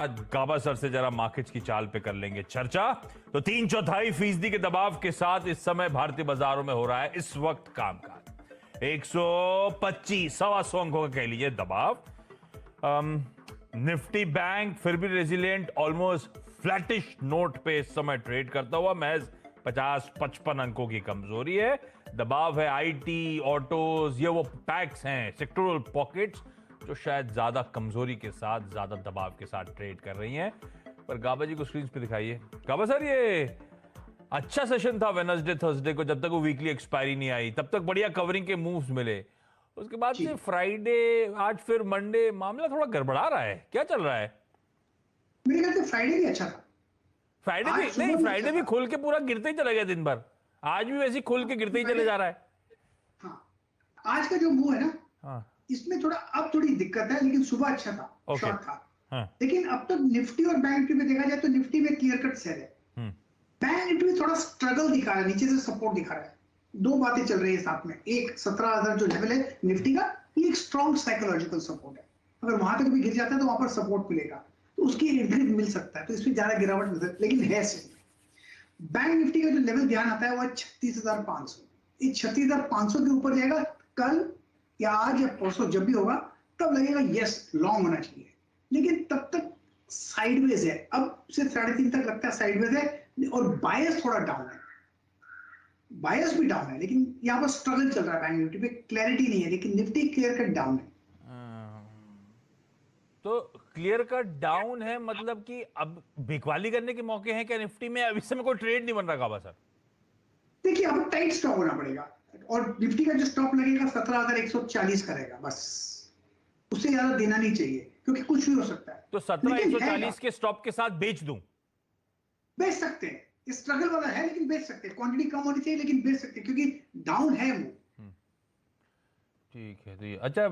आज गाबा सर से जरा मार्केट्स की चाल पे कर लेंगे चर्चा। तो 3/4% के दबाव के साथ इस समय भारतीय बाजारों में हो रहा है इस वक्त कामकाज। 125 125 अंकों का कह लीजिए दबाव। निफ्टी बैंक फिर भी रेजिलिएंट, ऑलमोस्ट फ्लैटिश नोट पे इस समय ट्रेड करता हुआ, महज 50-55 अंकों की कमजोरी है। दबाव है आईटी, ऑटोज, ये वो पैक्स हैं, सेक्टोरल पॉकेट्स जो शायद ज्यादा कमजोरी के साथ, ज्यादा दबाव के साथ ट्रेड कर रही हैं। पर गाबा जी को स्क्रीन पे दिखाइए। गाबा सर, ये अच्छा सेशन था वेडनेसडे थर्सडे को, जब तक वो वीकली एक्सपायरी नहीं आई तब तक बढ़िया कवरिंग के मूव्स मिले। उसके बाद से फ्राइडे, आज फिर मंडे, मामला थोड़ा गड़बड़ा रहा है। क्या चल रहा है? मेरे ख्याल से फ्राइडे भी अच्छा था। फ्राइडे भी नहीं, फ्राइडे भी खुल के पूरा गिरते ही चला गया दिन भर। आज भी वैसे ही खुल के गिरते ही चले जा रहा है। हाँ, आज का जो मूव है ना, हाँ, इसमें थोड़ी दिक्कत है, लेकिन सुबह अच्छा था, शॉर्ट था। हाँ, लेकिन अब तक निफ्टी और बैंक निफ्टी में देखा जाए तो निफ्टी में क्लियर कट सेल है। बैंक निफ्टी में थोड़ा स्ट्रगल दिखा रहा है, नीचे से सपोर्ट दिखा रहा है। दो बातें चल रही है साथ में। एक, 17,000 जो लेवल है निफ्टी का, ये एक स्ट्रॉन्ग साइकोलॉजिकल सपोर्ट है। अगर वहां तक भी गिर जाता है तो वहां पर सपोर्ट मिलेगा, तो उसकी इर्द गिर्द मिल सकता है, तो इसमें ज्यादा गिरावट मिल सकती है, लेकिन है सही। बैंक निफ्टी का जो लेवल ध्यान आता है वो है 36,500। ये 36,500 के ऊपर जाएगा कल या आज या परसों, जब भी होगा तब लगेगा यस लॉन्ग होना चाहिए। लेकिन तब तक साइडवेज है। अब से 3.5 तक लगता है साइडवेज है, और बायस थोड़ा डाउन है। बायस भी डाउन है, लेकिन यहाँ पर स्ट्रगल चल रहा है। बैंक निफ्टी पे क्लैरिटी नहीं है, लेकिन निफ्टी क्लियर कट डाउन है। तो क्लियर कट डाउन है, मतलब कि अब बिकवाली करने के मौके हैं क्या निफ्टी में? अब इस समय कोई ट्रेड नहीं बन रहा गाबा सर? देखिए, अब टाइट स्टॉप होना पड़ेगा, और निफ्टी का जो स्टॉप लगेगा 17,140 का रहेगा बस। उससे ज्यादा देना नहीं चाहिए, क्योंकि कुछ भी हो सकता है। तो 17,140 के स्टॉप के साथ बेच दूं? बेच सकते हैं, स्ट्रगल वाला है लेकिन बेच सकते हैं। क्वांटिटी कम होनी चाहिए लेकिन बेच सकते हैं, क्योंकि डाउन है वो। ठीक है। तो ये अच्छा,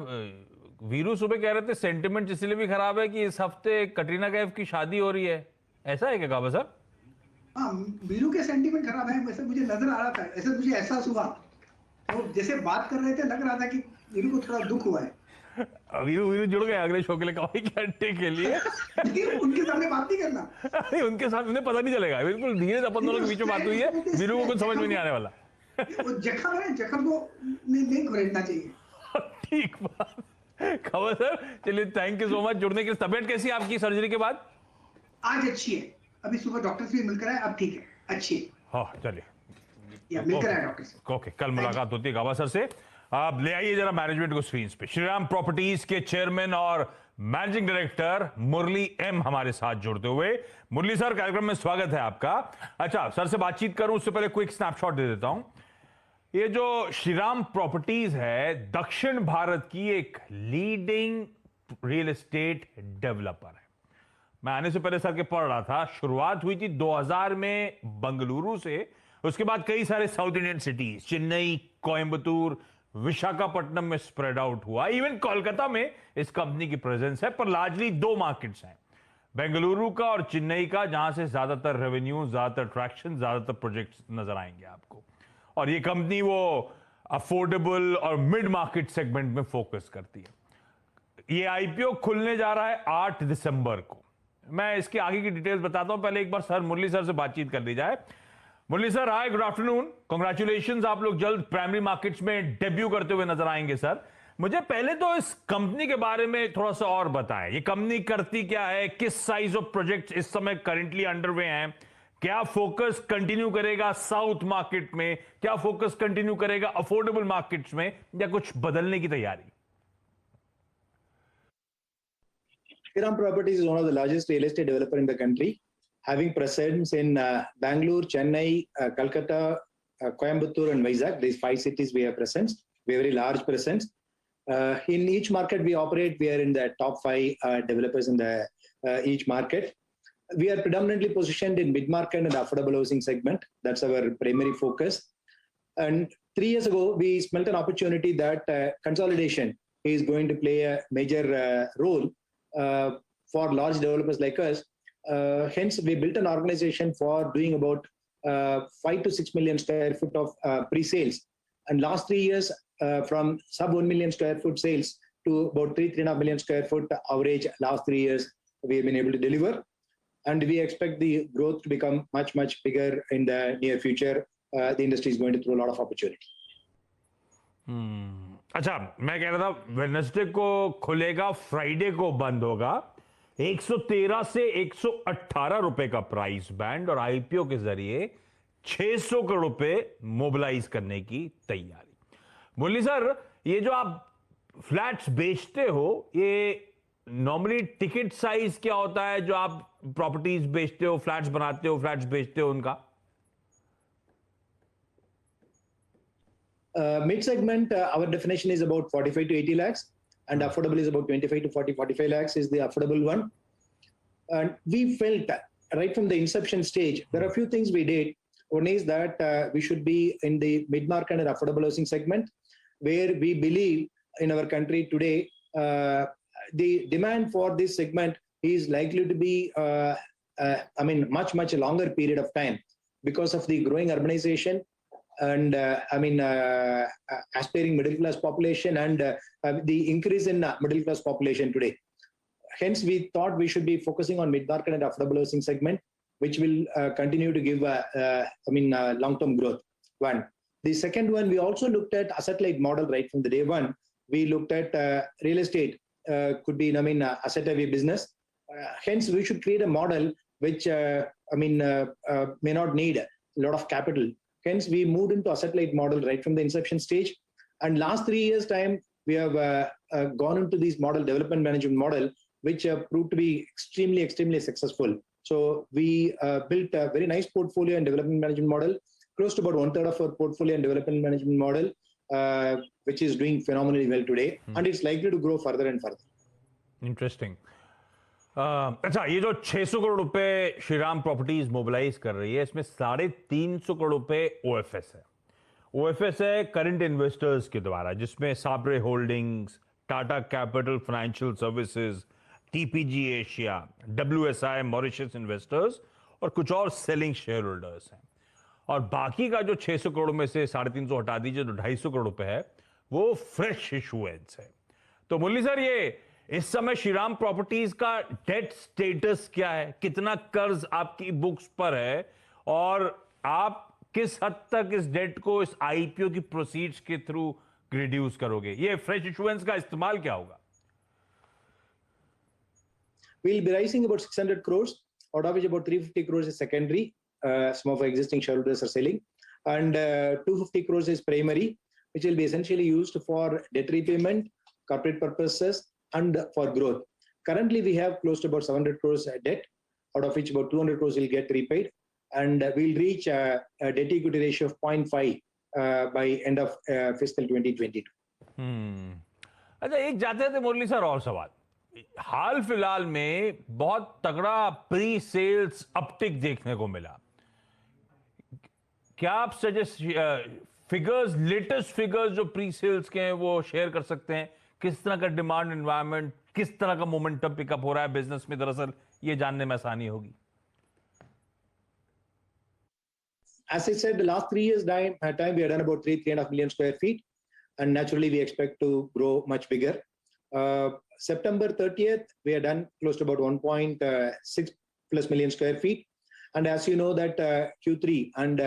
वीरू सुबह कह रहे थे सेंटिमेंट इसलिए भी खराब है कि इस हफ्ते कटरीना कैफ की शादी हो रही है। ऐसा है क्या गाबा सर? हाँ, वीरू के सेंटीमेंट खराब है, वैसे मुझे नजर आ रहा था, ऐसे मुझे एहसास हुआ। तो जैसे बात कर रहे थे लग रहा था कि वीरू को थोड़ा दुख हुआ है। वीरू वीरू जुड़ गए अगले शो के लिए कमाई के अड्डे के लिए। लेकिन उनके सामने बात नहीं करना। अरे उनके साथ उन्हें पता नहीं चलेगा, बिल्कुल धीरे से अपन दोनों के बीच में बात हुई है। वीरू को कुछ समझ में नहीं आने वाला। वो जख्म है, जख्म को नहीं घुरेड़ना चाहिए। ठीक बात। खबर सर, चलिए थैंक यू सो मच जुड़ने के लिए। तबियत कैसी है आपकी सर्जरी के बाद? आज अच्छी है, अभी सुबह डॉक्टर से भी मिलकर आया, अब ठीक है, अच्छी है। हाँ चलिए, या मिलकर आया डॉक्टर से। ओके, कल मुलाकात होती है गाबा सर से। आप ले आइए जरा मैनेजमेंट को स्क्रीन पे। श्रीराम प्रॉपर्टीज के चेयरमैन और मैनेजिंग डायरेक्टर मुरली एम हमारे साथ जुड़ते हुए। मुरली सर, कार्यक्रम में स्वागत है आपका। अच्छा, सर से बातचीत करूं उससे पहले क्विक स्नैपशॉट दे देता हूं। ये जो श्रीराम प्रॉपर्टीज है, दक्षिण भारत की एक लीडिंग रियल एस्टेट डेवलपर है। मैं आने से पहले सर के पढ़ रहा था, शुरुआत हुई थी 2000 में बंगलुरु से। उसके बाद कई सारे south Indian cities, Chennai, Coimbatore, Visakhapatnam में स्प्रेड आउट हुआ। इवन कोलकाता में इस कंपनी की प्रेजेंस है, पर लार्जली दो मार्केट्स हैं, बेंगलुरु का और चेन्नई का, जहां से ज्यादातर रेवेन्यू, ज्यादातर ट्रैक्शन, ज्यादातर प्रोजेक्ट्स नजर आएंगे आपको। और ये कंपनी वो अफोर्डेबल और मिड मार्केट सेगमेंट में फोकस करती है। ये आईपीओ खुलने जा रहा है 8 दिसंबर को। मैं इसके आगे की डिटेल्स बताता हूं, पहले एक बार सर मुरली सर से बातचीत कर ली जाए। मुरली सर, हाय, गुड आफ्टरनून, कांग्रेचुलेशंस, आप लोग जल्द प्राइमरी मार्केट्स में डेब्यू करते हुए नजर आएंगे। सर, मुझे पहले तो इस कंपनी के बारे में थोड़ा सा और बताएं। ये कंपनी करती क्या है, किस साइज ऑफ प्रोजेक्ट्स इस समय करेंटली अंडरवे हैं, क्या फोकस कंटिन्यू करेगा साउथ मार्केट में, क्या फोकस कंटिन्यू करेगा अफोर्डेबल मार्केट्स में, या कुछ बदलने की तैयारी? Shriram Properties is one of the largest real estate developer in the country, having presence in Bangalore, Chennai, Calcutta, Coimbatore, and Vizag. These 5 cities we have presence. We have a very large presence. In each market we operate, we are in the top 5 developers in the each market. We are predominantly positioned in mid-market and affordable housing segment. That's our primary focus. And 3 years ago, we smelt an opportunity that consolidation is going to play a major role for large developers like us. Hence, we built an organization for doing about 5 to 6 million square foot of pre-sales. And last 3 years, from sub 1 million square foot sales to about 3.5 million square foot average last 3 years we have been able to deliver, and we expect the growth to become much, much bigger in the near future. The industry is going to throw a lot of opportunity. अच्छा, मैं कह रहा था Wednesday को खुलेगा, Friday को बंद होगा। 113 से 118 रुपए का प्राइस बैंड और आईपीओ के जरिए 600 करोड़ रुपए मोबिलाइज करने की तैयारी। मुरली सर, ये जो आप फ्लैट्स बेचते हो, ये नॉर्मली टिकट साइज क्या होता है जो आप प्रॉपर्टीज बेचते हो, फ्लैट्स बनाते हो, फ्लैट्स बेचते हो उनका? Mid segment, our definition is about 45 to 80 lakhs, and affordable is about 25 to 45 lakhs is the affordable one. And we felt right from the inception stage, there are a few things we did. One is that we should be in the mid-market and affordable housing segment, where we believe in our country today, the demand for this segment is likely to be, much, much longer period of time because of the growing urbanization and aspiring middle class population and the increase in middle class population today. Hence, we thought we should be focusing on mid-market and affordable housing segment, which will continue to give long-term growth. One. The second one, we also looked at asset-light model right from the day one. We looked at real estate could be asset-heavy business. Hence, we should create a model which may not need a lot of capital. Hence, we moved into asset-light model right from the inception stage. And last 3 years' time, we have gone into this model, development management model, which proved to be extremely, extremely successful. So we built a very nice portfolio and development management model, close to about 1/3 of our portfolio and development management model, which is doing phenomenally well today, and it's likely to grow further and further. Interesting. अच्छा, ये जो 600 करोड़ रुपए Shriram properties mobilise कर रही है, इसमें 350 करोड़ रुपए OFS है। ओएफएस है करंट इन्वेस्टर्स के द्वारा, जिसमें Sabre holdings, Tata capital financial services, TPG Asia, WSI Mauritius investors और कुछ और सेलिंग शेयर होल्डर्स हैं। और बाकी का जो 600 करोड़ में से 350 हटा दीजिए, जो 250 करोड़ रुपए है, वो फ्रेश इशुएंस है। तो मुरली सर, ये इस समय श्रीराम प्रॉपर्टीज का डेट स्टेटस क्या है? कितना कर्ज आपकी बुक्स पर है और आप किस हद तक इस डेट को इस आईपीओ की प्रोसीड्स के थ्रू रिड्यूस करोगे? ये फ्रेश इशुएंस का इस्तेमाल क्या होगा? We'll be raising about 600 crores, out of which about 350 crores is secondary. Some of our existing shareholders are selling, and 250 crores is primary, which will be essentially used for debt repayment, corporate purposes, and for growth. Currently, we have close to about 700 crores debt, out of which about 200 crores will get repaid, and we'll reach a debt equity ratio of 0.5 by end of fiscal 2022. अच्छा, एक जाते थे मुरली sir और सवाल। हाल फिलहाल में बहुत तगड़ा प्री सेल्स अपटिक देखने को मिला। क्या आप सजेस्ट फिगर्स, लेटेस्ट फिगर्स जो प्री सेल्स के हैं वो शेयर कर सकते हैं? किस तरह का डिमांड एनवायरनमेंट, किस तरह का मोमेंटम पिकअप हो रहा है बिजनेस में? दरअसल ये जानने में आसानी होगी। As I said, the last 3 years time we have done about 3.5 million square feet, and naturally we expect to grow much bigger. September 30th, we have done close to about 1.6 plus million square feet, and as you know that Q3 and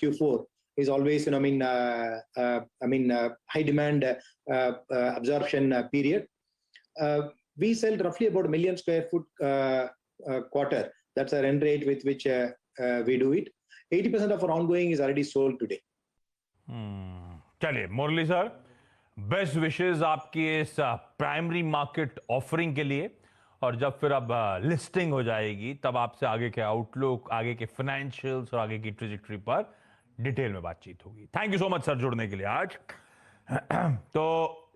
Q4 is always high demand absorption period. We sell roughly about 1 million square foot quarter. That's our end rate with which we do it. 80% of our ongoing is already sold today. चलिए मुरली sir, best wishes आपकी इस primary market offering के लिए, और जब फिर अब listing हो जाएगी तब आपसे आगे के आउटलुक, आगे के फाइनेंशियल्स और आगे की ट्रेजेक्टरी पर डिटेल में बातचीत होगी। Thank you so much sir जुड़ने के लिए आज। तो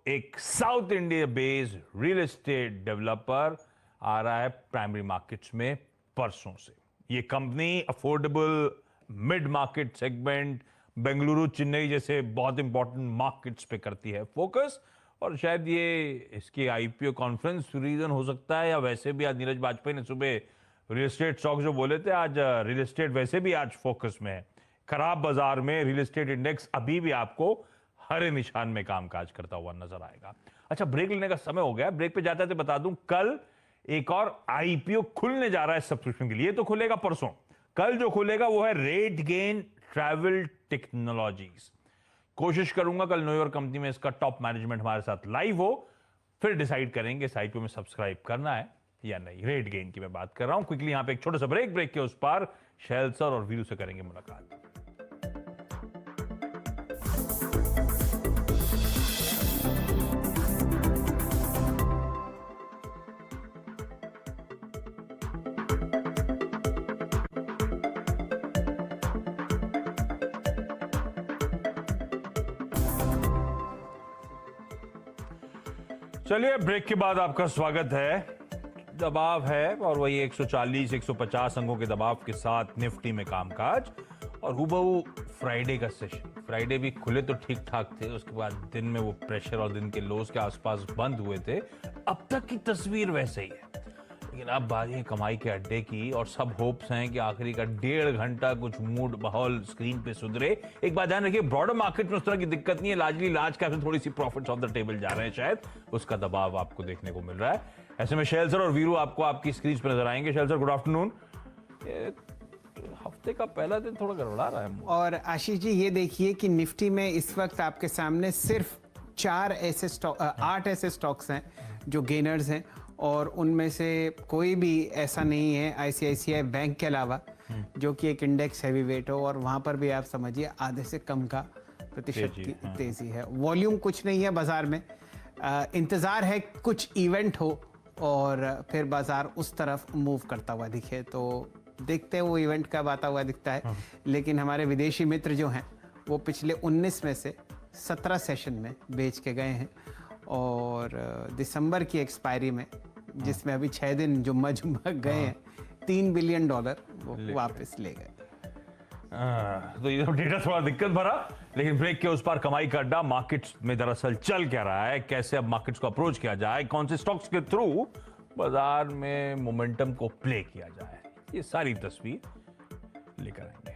एक south India based real estate developer आ रहा है प्राइमरी मार्केट्स में परसों से। ये company affordable mid market segment, Bengaluru, Chennai जैसे बहुत इंपॉर्टेंट मार्केट्स पे करती है फोकस, और शायद ये इसकी आईपीओ कॉन्फ्रेंस रीजन हो सकता है, या वैसे भी आज नीरज वाजपेयी ने सुबह रियल एस्टेट स्टॉक जो बोले थे, आज रियल एस्टेट वैसे भी आज फोकस में है। खराब बाजार में रियल एस्टेट इंडेक्स अभी भी आपको हरे निशान में कामकाज करता हुआ नजर आएगा। अच्छा, ब्रेक लेने का समय हो गया। ब्रेक पे जाते थे बता दूं, कल एक और आईपीओ खुलने जा रहा है सब्सक्रिप्शन के लिए, तो खुलेगा परसों। कल जो खुलेगा वो है RateGain ट्रैवल टेक्नोलॉजीज। कोशिश करूंगा कल न्यूयॉर्क कंपनी में इसका टॉप मैनेजमेंट हमारे साथ लाइव हो, फिर डिसाइड करेंगे इस आईपीओ में सब्सक्राइब करना है या नहीं। RateGain की मैं बात कर रहा हूं। क्विकली यहां पे एक छोटा सा ब्रेक के उस पार शैल सर और वीरू से करेंगे मुलाकात। चलिए, ब्रेक के बाद आपका स्वागत है। दबाव है और वही 140 150 अंकों के दबाव के साथ निफ्टी में कामकाज और हुबहू फ्राइडे का सेशन। फ्राइडे भी खुले तो ठीक ठाक थे, उसके बाद दिन में वो प्रेशर और दिन के लोज के आसपास बंद हुए थे। अब तक की तस्वीर वैसे ही है, लेकिन अब बात है कमाई के अड्डे की और सब होप्स हैं कि आखिरी का 1.5 घंटा कुछ मूड माहौल स्क्रीन पे सुधरे। एक बात ध्यान रखिए, ब्रॉडर मार्केट में उस तरह की दिक्कत नहीं है। लार्जली लार्ज कैप में थोड़ी सी प्रॉफिट्स ऑन द टेबल जा रहे हैं, शायद उसका दबाव आपको देखने को मिल रहा है। ऐसे में शैल सर और वीरू आपको आपकी स्क्रीन पर नजर आएंगे। शैल सर, गुड आफ्टरनून। हफ्ते का पहला दिन थोड़ा गड़बड़ा रहा है। और आशीष जी, ये देखिए कि निफ्टी में इस वक्त आपके सामने सिर्फ 8 ऐसे स्टॉक्स हैं जो गेनर्स हैं, और उनमें से कोई भी ऐसा नहीं है आईसीआईसीआई बैंक के अलावा जो कि एक इंडेक्स हैवी वेट हो, और वहां पर भी आप समझिए आधे से कम का प्रतिशत की तेजी है। वॉल्यूम कुछ नहीं है बाजार में। इंतजार है कुछ इवेंट हो और फिर बाजार उस तरफ मूव करता हुआ दिखे, तो देखते हैं वो इवेंट कब आता हुआ दिखता है। लेकिन हमारे विदेशी मित्र जो हैं वो पिछले 19 में से 17 सेशन में बेच के गए हैं, और दिसंबर की एक्सपायरी में, जिसमें अभी 6 दिन जुम्मा गए हैं, $3 बिलियन वो वापस ले गए। तो ये डेटा थोड़ा दिक्कत भरा, लेकिन ब्रेक के उस पार कमाई का अड्डा मार्केट्स में दरअसल चल क्या रहा है, कैसे अब मार्केट्स को अप्रोच किया जाए, कौन से स्टॉक्स के थ्रू बाजार में मोमेंटम को प्ले किया जाए, ये सारी तस्वीर लेकर आएंगे।